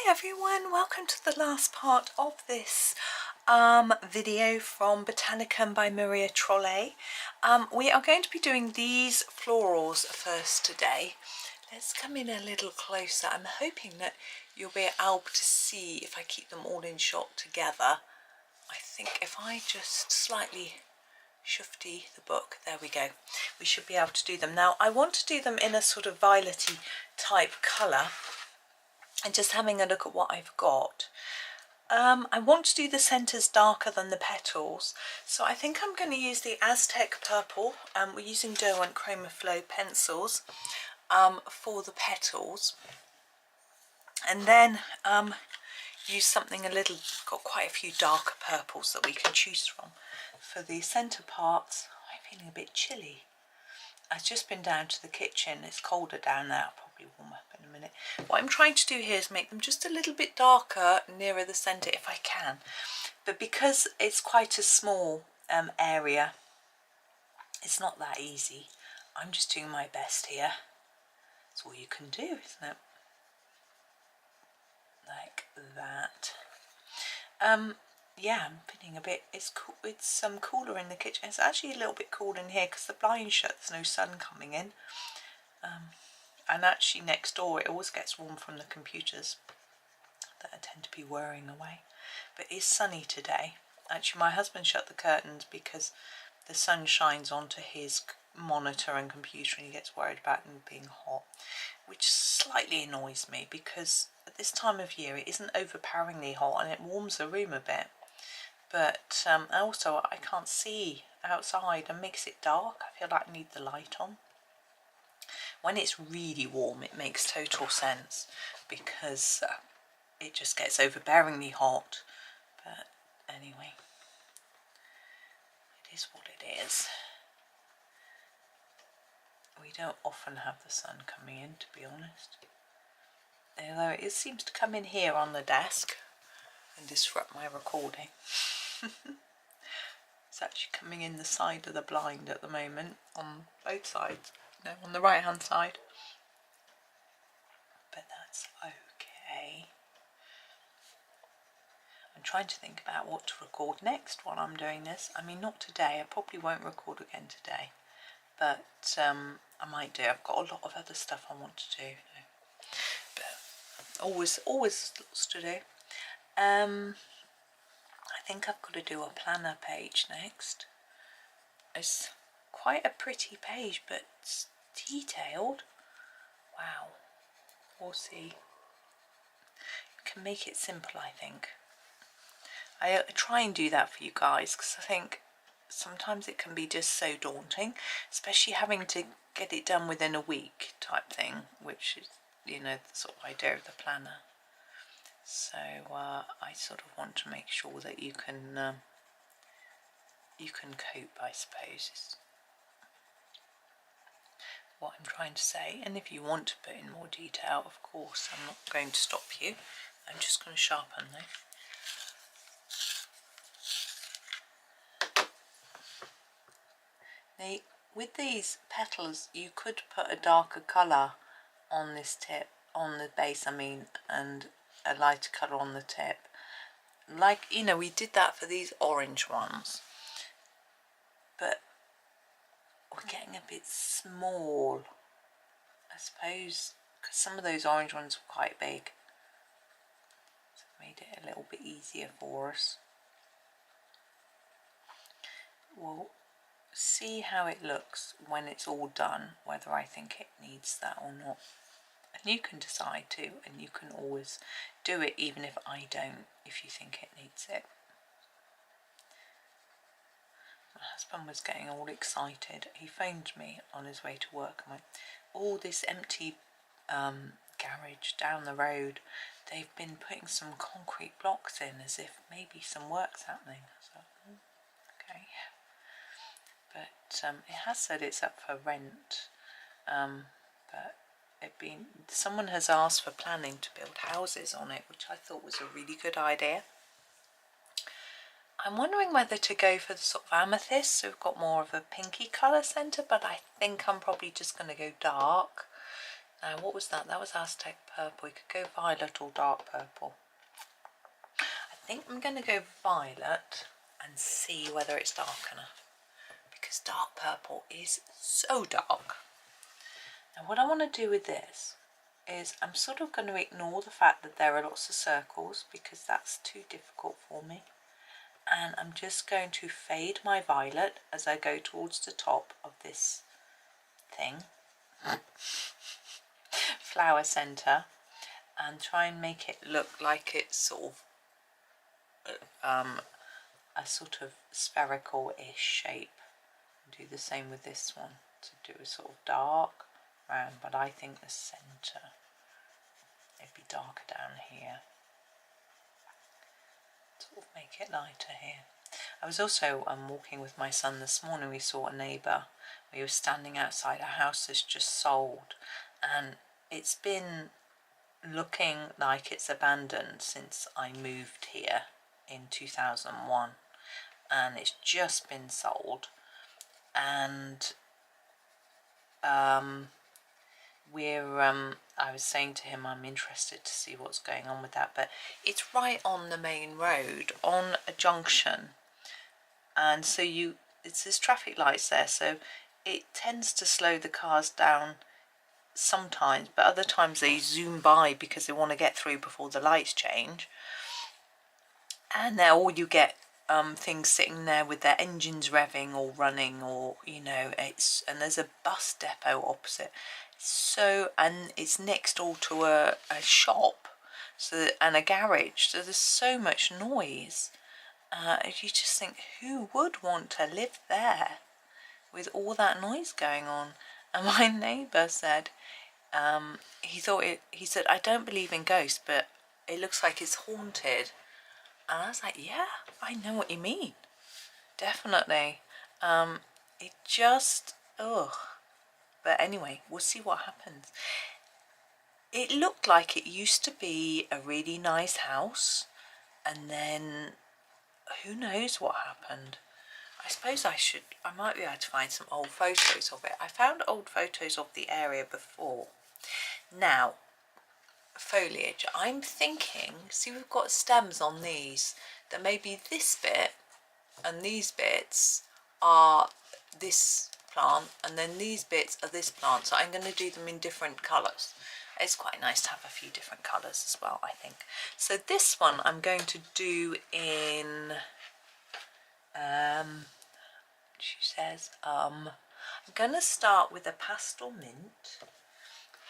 Hi everyone, welcome to the last part of this video from Botanicum by Maria Trolle. We are going to be doing these florals first today. Let's come in a little closer. I'm hoping that you'll be able to see if I keep them all in shot together. I think if I just slightly shufty the book, there we go, we should be able to do them. Now I want to do them in a sort of violet-y type colour, and just having a look at what I've got. I want to do the centres darker than the petals, so I think I'm going to use the Aztec purple. We're using Derwent Chromaflow pencils for the petals, and then use something a little, got quite a few darker purples that we can choose from for the centre parts. I'm feeling a bit chilly. I've just been down to the kitchen. It's colder down there. I'll probably warm up in a minute. What I'm trying to do here is make them just a little bit darker nearer the centre if I can. But because it's quite a small area, it's not that easy. I'm just doing my best here. That's all you can do, isn't it? Like that. Yeah, I'm feeling a bit, it's cool, it's cooler in the kitchen. It's actually a little bit cool in here because the blinds shut, there's no sun coming in. And actually next door it always gets warm from the computers that I tend to be whirring away. But it's sunny today. Actually my husband shut the curtains because the sun shines onto his monitor and computer and he gets worried about them being hot, which slightly annoys me because at this time of year it isn't overpoweringly hot and it warms the room a bit. But also I can't see outside and makes it dark. I feel like I need the light on. When it's really warm it makes total sense because it just gets overbearingly hot. But anyway, it is what it is. We don't often have the sun coming in, to be honest. Although it seems to come in here on the desk and disrupt my recording. It's actually coming in the side of the blind at the moment, on both sides. No, on the right hand side. But that's okay. I'm trying to think about what to record next while I'm doing this. I mean, not today. I probably won't record again today. But I might do. I've got a lot of other stuff I want to do. But always lots to do. I think I've got to do a planner page next. It's quite a pretty page, but it's detailed. Wow. We'll see. You can make it simple, I think. I try and do that for you guys because I think sometimes it can be just so daunting, especially having to get it done within a week type thing, which is, you know, the sort of idea of the planner. So I sort of want to make sure that you can cope, I suppose, is what I'm trying to say. And if you want to put in more detail, of course, I'm not going to stop you. I'm just going to sharpen though. Now, with these petals, you could put a darker colour on this tip, on the base, I mean, and a lighter colour on the tip. Like, you know, we did that for these orange ones. But we're getting a bit small, I suppose, because some of those orange ones were quite big. So it made it a little bit easier for us. We'll see how it looks when it's all done, whether I think it needs that or not. And you can decide too, and you can always do it even if I don't, if you think it needs it. My husband was getting all excited. He phoned me on his way to work and went, "Oh, this empty garage down the road, they've been putting some concrete blocks in as if maybe some work's happening." So, okay. But it has said it's up for rent. But someone has asked for planning to build houses on it, which I thought was a really good idea. I'm wondering whether to go for the sort of amethyst, so we've got more of a pinky colour centre, but I think I'm probably just going to go dark Now, what was that? That was Aztec purple. We could go violet or dark purple. I think I'm going to go violet and see whether it's dark enough, because dark purple is so dark. Now, what I want to do with this is I'm sort of going to ignore the fact that there are lots of circles, because that's too difficult for me. And I'm just going to fade my violet as I go towards the top of this thing, flower centre, and try and make it look like it's sort of a sort of spherical-ish shape. Do the same with this one, to do a sort of dark round, but I think the centre, it'd be darker down here. Sort of make it lighter here. I was also walking with my son this morning. We saw a neighbour. We were standing outside a house that's just sold, and it's been looking like it's abandoned since I moved here in 2001, and it's just been sold. And I was saying to him I'm interested to see what's going on with that, but it's right on the main road on a junction, and so there's traffic lights there, so it tends to slow the cars down sometimes, but other times they zoom by because they want to get through before the lights change. And there, all you get things sitting there with their engines revving or running, or and there's a bus depot opposite. So, and it's next door to a shop, and a garage. So there's so much noise. You just think, who would want to live there with all that noise going on? And my neighbour said, he said, I don't believe in ghosts, but it looks like it's haunted. And I was like, yeah, I know what you mean. Definitely. It just, ugh. But anyway, we'll see what happens. It looked like it used to be a really nice house, and then who knows what happened. I suppose I might be able to find some old photos of it. I found old photos of the area before. Now, foliage. I'm thinking, see, we've got stems on these, that maybe this bit and these bits are this plant, and then these bits are this plant. So I'm going to do them in different colours. It's quite nice to have a few different colours as well, I think. So this one I'm going to do in she says I'm going to start with a pastel mint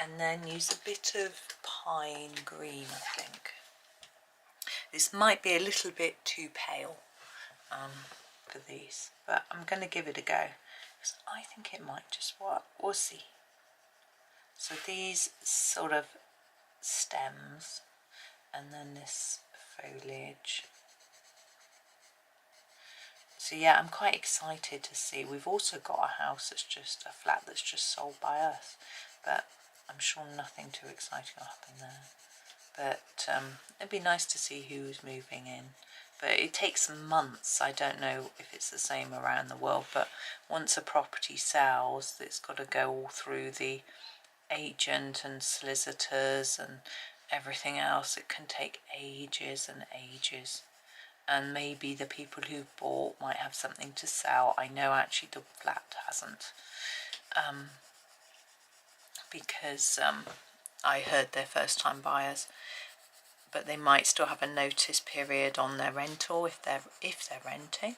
and then use a bit of pine green, I think. This might be a little bit too pale for these, but I'm going to give it a go, because I think it might just work. We'll see. So these sort of stems, and then this foliage. So yeah, I'm quite excited to see. We've also got a house that's just a flat that's just sold by us, but I'm sure nothing too exciting will happen there. But it'd be nice to see who's moving in. But it takes months. I don't know if it's the same around the world, but once a property sells, it's got to go all through the agent and solicitors and everything else. It can take ages and ages. And maybe the people who bought might have something to sell. I know actually the flat hasn't, because I heard they're first time buyers, but they might still have a notice period on their rental if they're renting,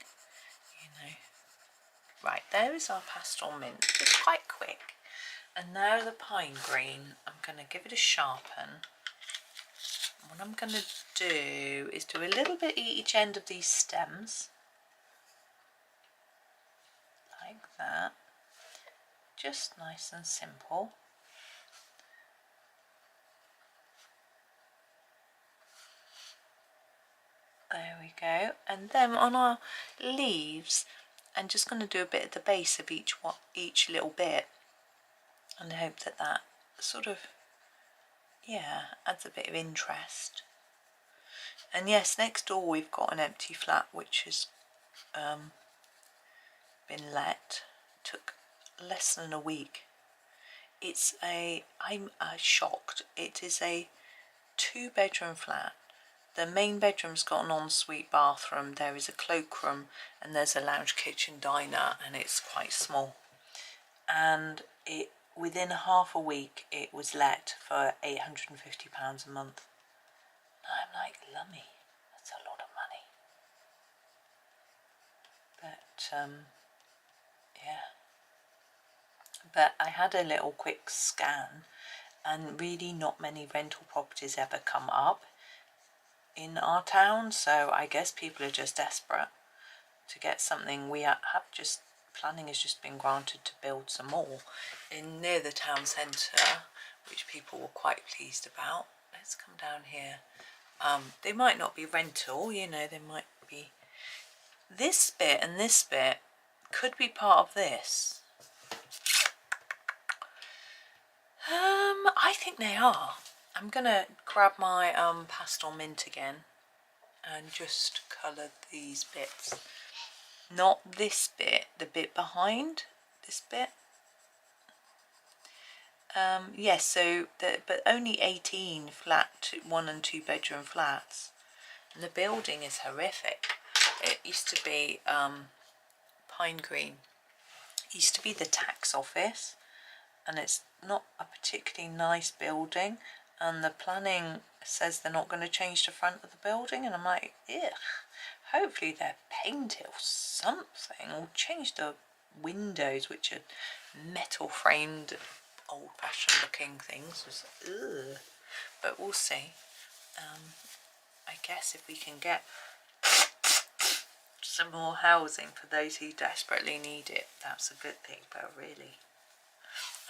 Right, there is our pastel mint. It's quite quick. And now the pine green, I'm going to give it a sharpen. What I'm going to do is do a little bit at each end of these stems, like that, just nice and simple. There we go. And then on our leaves, I'm just going to do a bit at the base of each little bit, and I hope that that sort of, yeah, adds a bit of interest. And yes, next door we've got an empty flat which has been let. Took less than a week. I'm shocked. It is a 2-bedroom flat. The main bedroom's got an ensuite bathroom, there is a cloakroom, and there's a lounge kitchen diner, and it's quite small. And within half a week it was let for £850 a month. And I'm like, lummy, that's a lot of money. But yeah. But I had a little quick scan, and really not many rental properties ever come up in our town, so I guess people are just desperate to get something. We have just, planning has just been granted to build some more in near the town centre, which people were quite pleased about. Let's come down here. They might not be rental, you know, they might be, this bit and this bit could be part of this. I think they are. I'm gonna grab my pastel mint again and just colour these bits. Not this bit, the bit behind this bit. Yes, so but only 18 flat 1 and 2 bedroom flats, and the building is horrific. It used to be Pine Green. It used to be the tax office, and it's not a particularly nice building, and the planning says they're not going to change the front of the building, and I'm like, ugh. Hopefully they'll paint it or something, or change the windows, which are metal framed old fashioned looking things. Ugh. But we'll see. I guess if we can get some more housing for those who desperately need it, that's a good thing. But really,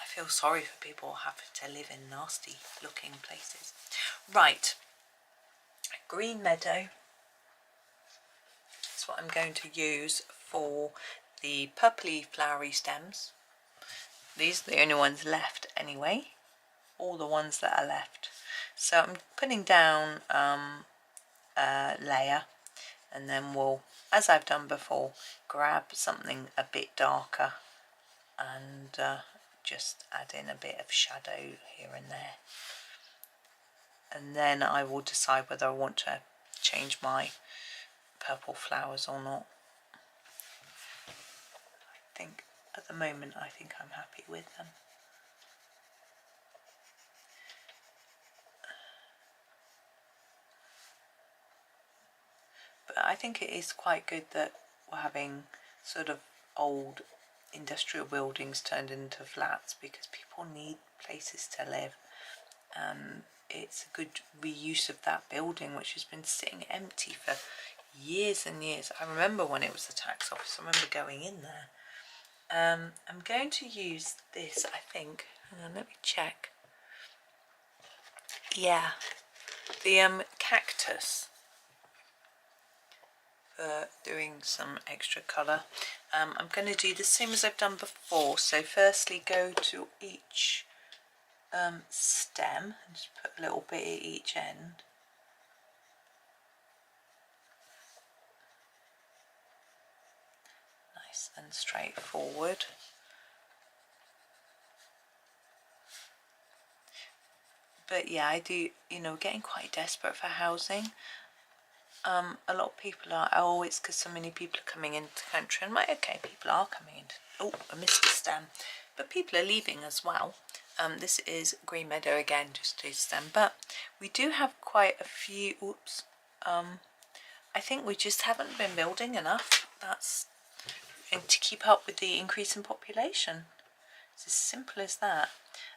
I feel sorry for people having to live in nasty looking places. Right, green meadow. That's what I'm going to use for the purpley flowery stems. These are the only ones left anyway, all the ones that are left. So I'm putting down a layer, and then we'll, as I've done before, grab something a bit darker and just add in a bit of shadow here and there. And then I will decide whether I want to change my purple flowers or not. I think at the moment I'm happy with them. But I think it is quite good that we're having sort of old industrial buildings turned into flats, because people need places to live. It's a good reuse of that building, which has been sitting empty for years and years. I remember when it was the tax office, I remember going in there. I'm going to use this, I think. Hang on, let me check. Yeah, the cactus, for doing some extra colour. I'm going to do the same as I've done before. So firstly, go to each stem and just put a little bit at each end. Nice and straightforward. But yeah, I do, you know, getting quite desperate for housing. A lot of people are, oh, it's because so many people are coming into the country. I'm like, okay, people are coming in. Oh, I missed the stem. But people are leaving as well. This is green meadow again, just a stem. But we do have quite a few, oops. I think we just haven't been building enough. That's to keep up with the increase in population. It's as simple as that.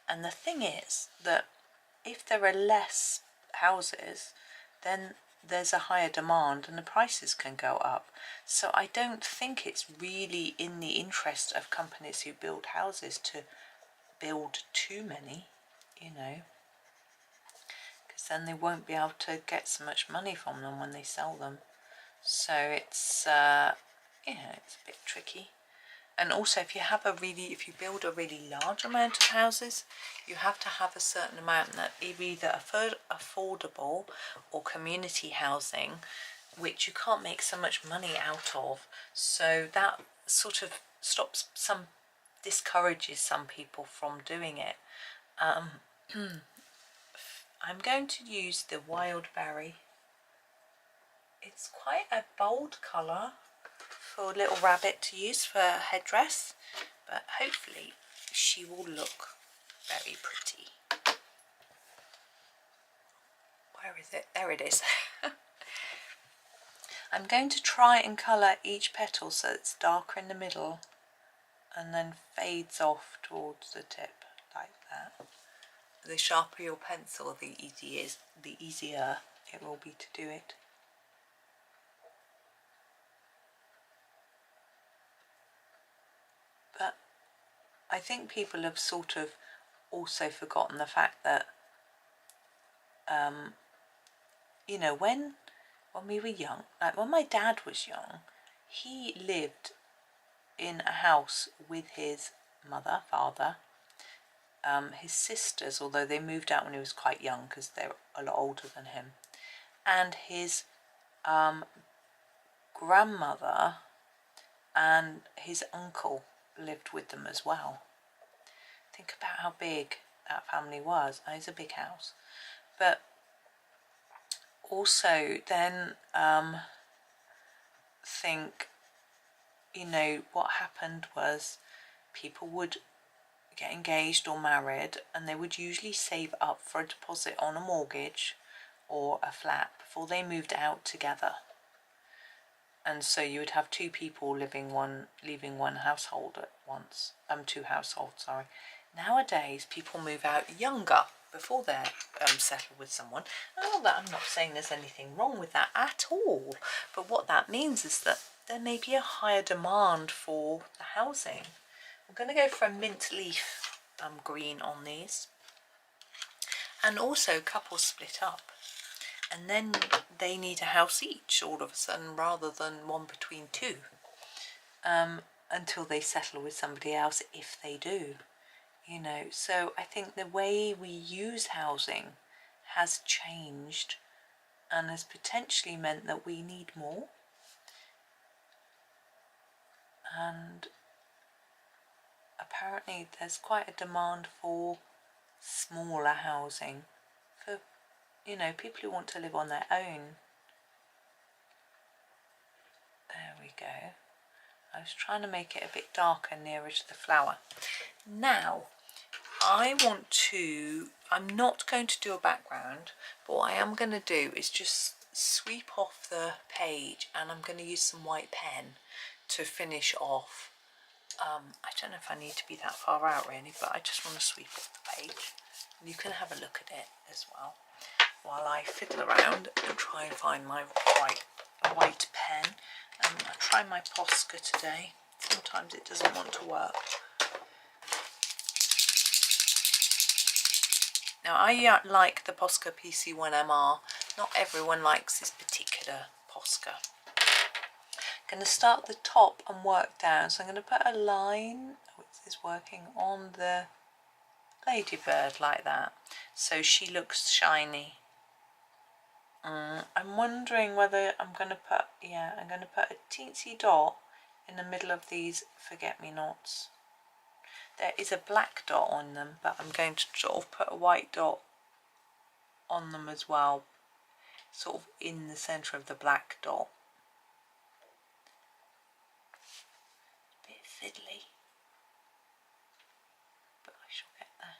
And the thing is that if there are less houses, then there's a higher demand and the prices can go up. So I don't think it's really in the interest of companies who build houses to build too many, you know, because then they won't be able to get so much money from them when they sell them. So it's yeah, it's a bit tricky. And also, if you build a really large amount of houses, you have to have a certain amount that either affordable or community housing, which you can't make so much money out of. So that sort of stops some discourages some people from doing it. I'm going to use the wild berry. It's quite a bold colour for a little rabbit to use for a headdress, but hopefully she will look very pretty. Where is it? There it is. I'm going to try and colour each petal so it's darker in the middle and then fades off towards the tip like that. The sharper your pencil, the easier it will be to do it. But I think people have sort of also forgotten the fact that, you know, when we were young, like when my dad was young, he lived in a house with his mother, father, his sisters, although they moved out when he was quite young because they were a lot older than him, and his grandmother and his uncle lived with them as well. Think about how big that family was. And it's a big house. But also then think, you know, what happened was people would get engaged or married and they would usually save up for a deposit on a mortgage or a flat before they moved out together. And so you would have two people leaving one household at once. Two households, sorry. Nowadays people move out younger before they're settled with someone. And I'm not saying there's anything wrong with that at all, but what that means is that there may be a higher demand for the housing. I'm going to go for a mint leaf green on these, and also couples split up and then they need a house each all of a sudden rather than one between two, until they settle with somebody else, if they do, you know. So I think the way we use housing has changed and has potentially meant that we need more, and apparently there's quite a demand for smaller housing for, you know, people who want to live on their own. There we go. I was trying to make it a bit darker nearer to the flower. Now I'm not going to do a background, but what I am going to do is just sweep off the page, and I'm going to use some white pen to finish off. I don't know if I need to be that far out really, but I just want to sweep off the page. And you can have a look at it as well while I fiddle around and try and find my white pen. I try my Posca today. Sometimes it doesn't want to work. Now I like the Posca PC1MR. Not everyone likes this particular Posca. I'm going to start at the top and work down. So I'm going to put a line, which is working on the ladybird like that, so she looks shiny. I'm wondering whether I'm going to put, I'm going to put a teensy dot in the middle of these forget-me-nots. There is a black dot on them, but I'm going to sort of put a white dot on them as well, sort of in the centre of the black dot. A bit fiddly, but I shall get there.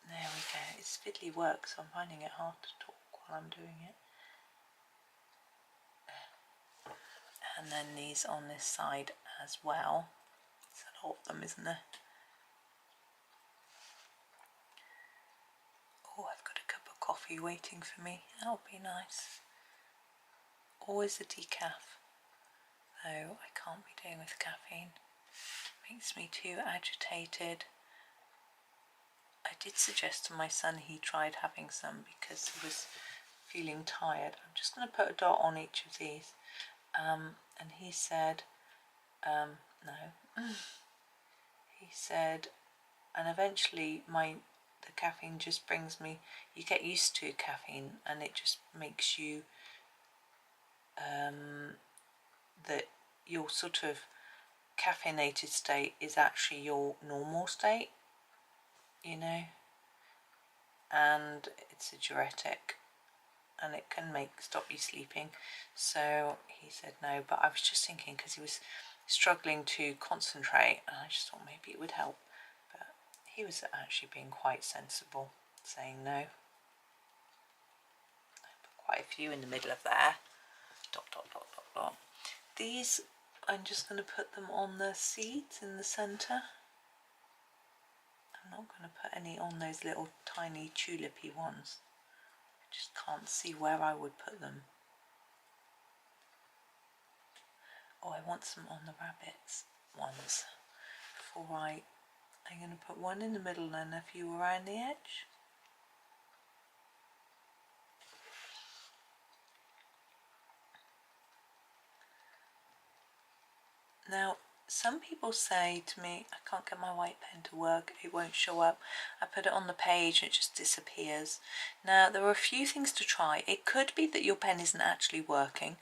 There we go. It's fiddly work, so I'm finding it hard to talk while I'm doing it. And then these on this side as well. There's a lot of them, isn't there? Oh, I've got a cup of coffee waiting for me. That'll be nice. Always a decaf, though I can't be doing with caffeine. Makes me too agitated. I did suggest to my son he tried having some because he was feeling tired. I'm just going to put a dot on each of these. And he said, no. He said, and eventually the the caffeine just brings me, you get used to caffeine and it just makes you, that your sort of caffeinated state is actually your normal state, you know, and it's a diuretic and it can stop you sleeping. So he said no, but I was just thinking, because he was struggling to concentrate, and I just thought maybe it would help, but he was actually being quite sensible, saying no. I put quite a few in the middle of there. Dot, dot, dot, dot, dot. These, I'm just going to put them on the seeds in the centre. I'm not going to put any on those little tiny tulipy ones. I just can't see where I would put them. Oh, I want some on the rabbits ones. I'm going to put one in the middle and a few around the edge. Now, some people say to me, I can't get my white pen to work, it won't show up. I put it on the page and it just disappears. Now, there are a few things to try. It could be that your pen isn't actually working.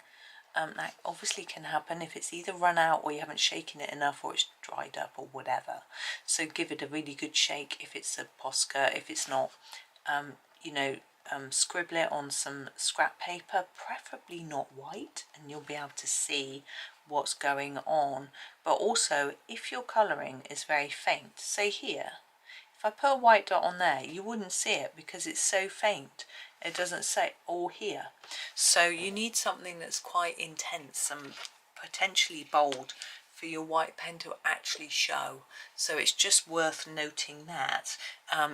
That obviously can happen if it's either run out or you haven't shaken it enough or it's dried up or whatever. So give it a really good shake if it's a Posca. If it's not, you know, scribble it on some scrap paper, preferably not white, and you'll be able to see what's going on. But also, if your colouring is very faint, say here, if I put a white dot on there, you wouldn't see it because it's so faint. It doesn't say all here. So you need something that's quite intense and potentially bold for your white pen to actually show. So it's just worth noting that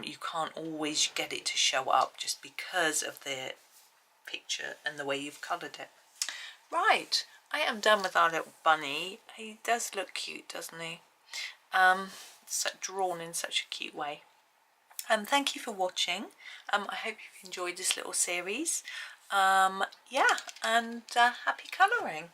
you can't always get it to show up just because of the picture and the way you've coloured it. Right, I am done with our little bunny. He does look cute, doesn't he? Drawn in such a cute way. Thank you for watching. I hope you've enjoyed this little series. Yeah, and happy colouring.